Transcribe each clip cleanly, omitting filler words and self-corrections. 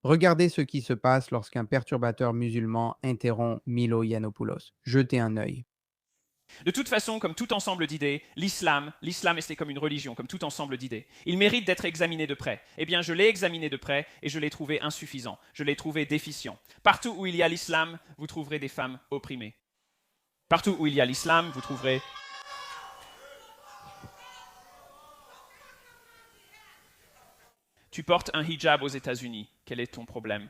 Regardez ce qui se passe lorsqu'un perturbateur musulman interrompt Milo Yiannopoulos. Jetez un œil. De toute façon, comme tout ensemble d'idées, l'islam c'est comme une religion, comme tout ensemble d'idées. Il mérite d'être examiné de près. Eh bien, je l'ai examiné de près et je l'ai trouvé insuffisant. Je l'ai trouvé déficient. Partout où il y a l'islam, vous trouverez des femmes opprimées. Partout où il y a l'islam, vous trouverez... Tu portes un hijab aux États-Unis. Quel est ton problème?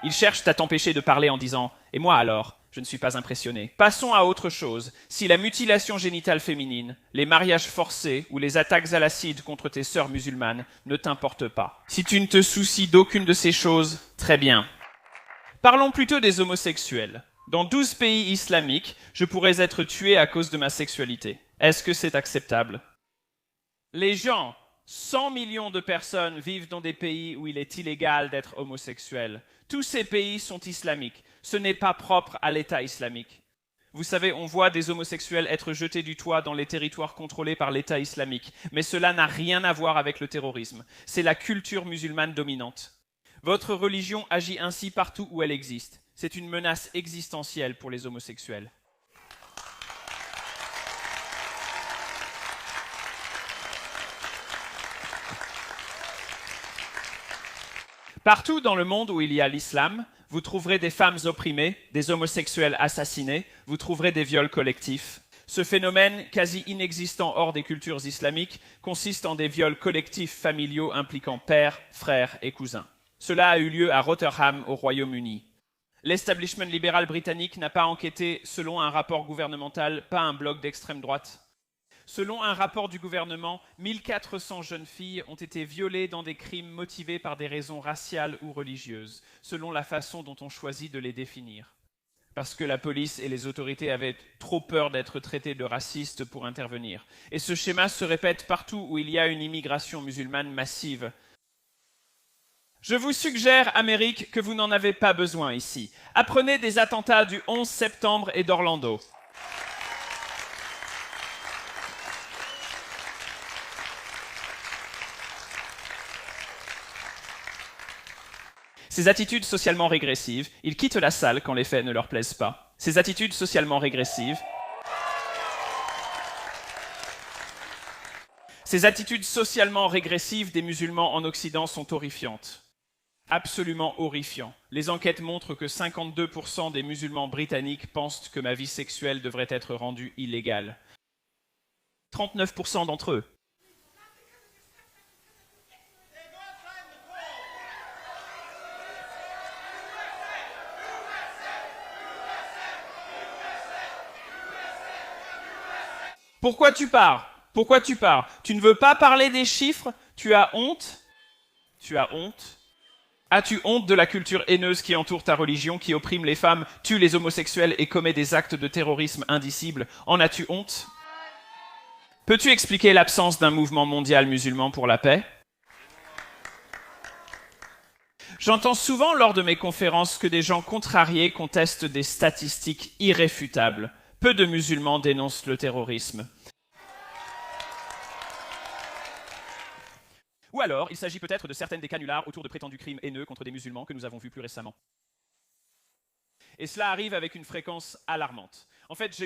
Ils cherchent à t'empêcher de parler en disant « Et moi alors ?» Je ne suis pas impressionné. Passons à autre chose. Si la mutilation génitale féminine, les mariages forcés ou les attaques à l'acide contre tes sœurs musulmanes ne t'importent pas. Si tu ne te soucies d'aucune de ces choses, très bien. Parlons plutôt des homosexuels. Dans 12 pays islamiques, je pourrais être tué à cause de ma sexualité. Est-ce que c'est acceptable? Les gens, 100 millions de personnes vivent dans des pays où il est illégal d'être homosexuel. Tous ces pays sont islamiques. Ce n'est pas propre à l'État islamique. Vous savez, on voit des homosexuels être jetés du toit dans les territoires contrôlés par l'État islamique, mais cela n'a rien à voir avec le terrorisme. C'est la culture musulmane dominante. Votre religion agit ainsi partout où elle existe. C'est une menace existentielle pour les homosexuels. Partout dans le monde où il y a l'islam, vous trouverez des femmes opprimées, des homosexuels assassinés, vous trouverez des viols collectifs. Ce phénomène, quasi inexistant hors des cultures islamiques, consiste en des viols collectifs familiaux impliquant pères, frères et cousins. Cela a eu lieu à Rotherham, au Royaume-Uni. L'establishment libéral britannique n'a pas enquêté, selon un rapport gouvernemental, pas un bloc d'extrême droite. Selon un rapport du gouvernement, 1400 jeunes filles ont été violées dans des crimes motivés par des raisons raciales ou religieuses, selon la façon dont on choisit de les définir. Parce que la police et les autorités avaient trop peur d'être traitées de racistes pour intervenir. Et ce schéma se répète partout où il y a une immigration musulmane massive. Je vous suggère, Amérique, que vous n'en avez pas besoin ici. Apprenez des attentats du 11 septembre et d'Orlando. Ces attitudes socialement régressives, ils quittent la salle quand les faits ne leur plaisent pas. Ces attitudes socialement régressives, des musulmans en Occident sont horrifiantes. Absolument horrifiant. Les enquêtes montrent que 52% des musulmans britanniques pensent que ma vie sexuelle devrait être rendue illégale. 39% d'entre eux. Pourquoi tu pars? Pourquoi tu pars? Tu ne veux pas parler des chiffres? Tu as honte? Tu as honte? As-tu honte de la culture haineuse qui entoure ta religion, qui opprime les femmes, tue les homosexuels et commet des actes de terrorisme indicibles? En as-tu honte? Peux-tu expliquer l'absence d'un mouvement mondial musulman pour la paix? J'entends souvent lors de mes conférences que des gens contrariés contestent des statistiques irréfutables. Peu de musulmans dénoncent le terrorisme. Ou alors, il s'agit peut-être de certaines des canulars autour de prétendus crimes haineux contre des musulmans que nous avons vus plus récemment. Et cela arrive avec une fréquence alarmante. En fait,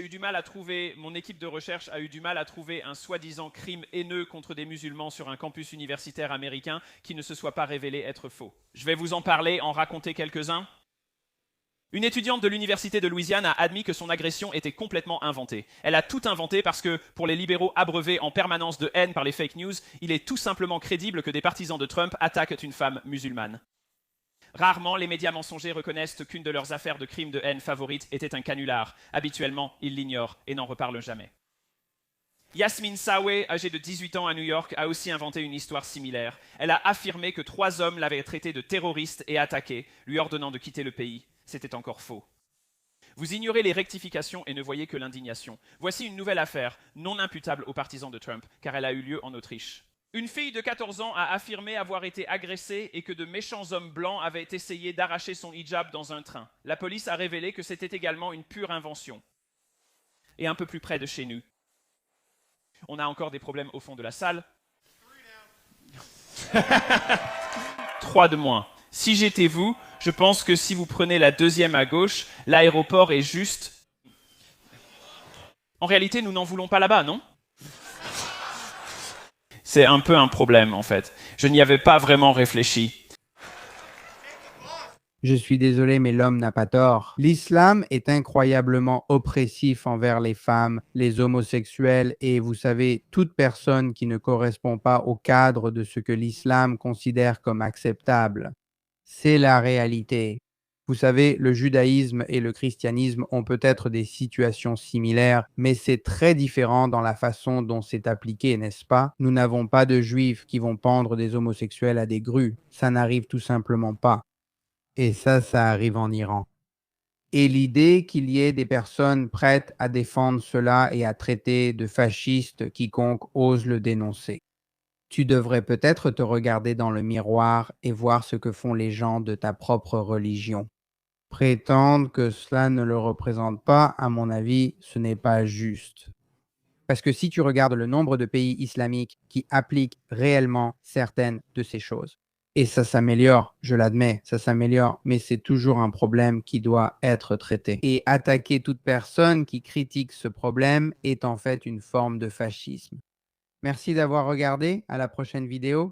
mon équipe de recherche a eu du mal à trouver un soi-disant crime haineux contre des musulmans sur un campus universitaire américain qui ne se soit pas révélé être faux. Je vais vous en parler, en raconter quelques-uns. Une étudiante de l'université de Louisiane a admis que son agression était complètement inventée. Elle a tout inventé parce que, pour les libéraux abreuvés en permanence de haine par les fake news, il est tout simplement crédible que des partisans de Trump attaquent une femme musulmane. Rarement, les médias mensongers reconnaissent qu'une de leurs affaires de crimes de haine favorites était un canular. Habituellement, ils l'ignorent et n'en reparlent jamais. Yasmine Sawé, âgée de 18 ans à New York, a aussi inventé une histoire similaire. Elle a affirmé que 3 hommes l'avaient traité de terroriste et attaqué, lui ordonnant de quitter le pays. C'était encore faux. Vous ignorez les rectifications et ne voyez que l'indignation. Voici une nouvelle affaire, non imputable aux partisans de Trump, car elle a eu lieu en Autriche. Une fille de 14 ans a affirmé avoir été agressée et que de méchants hommes blancs avaient essayé d'arracher son hijab dans un train. La police a révélé que c'était également une pure invention. Et un peu plus près de chez nous, on a encore des problèmes au fond de la salle. 3 de moins. Si j'étais vous, je pense que si vous prenez la deuxième à gauche, l'aéroport est juste... En réalité, nous n'en voulons pas là-bas, non? C'est un peu un problème, en fait. Je n'y avais pas vraiment réfléchi. Je suis désolé, mais l'homme n'a pas tort. L'islam est incroyablement oppressif envers les femmes, les homosexuels et, vous savez, toute personne qui ne correspond pas au cadre de ce que l'islam considère comme acceptable. C'est la réalité. Vous savez, le judaïsme et le christianisme ont peut-être des situations similaires, mais c'est très différent dans la façon dont c'est appliqué, n'est-ce pas? Nous n'avons pas de juifs qui vont pendre des homosexuels à des grues. Ça n'arrive tout simplement pas. Et ça arrive en Iran. Et l'idée qu'il y ait des personnes prêtes à défendre cela et à traiter de fascistes quiconque ose le dénoncer. Tu devrais peut-être te regarder dans le miroir et voir ce que font les gens de ta propre religion. Prétendre que cela ne le représente pas, à mon avis, ce n'est pas juste. Parce que si tu regardes le nombre de pays islamiques qui appliquent réellement certaines de ces choses, et ça s'améliore, je l'admets, ça s'améliore, mais c'est toujours un problème qui doit être traité. Et attaquer toute personne qui critique ce problème est en fait une forme de fascisme. Merci d'avoir regardé, à la prochaine vidéo.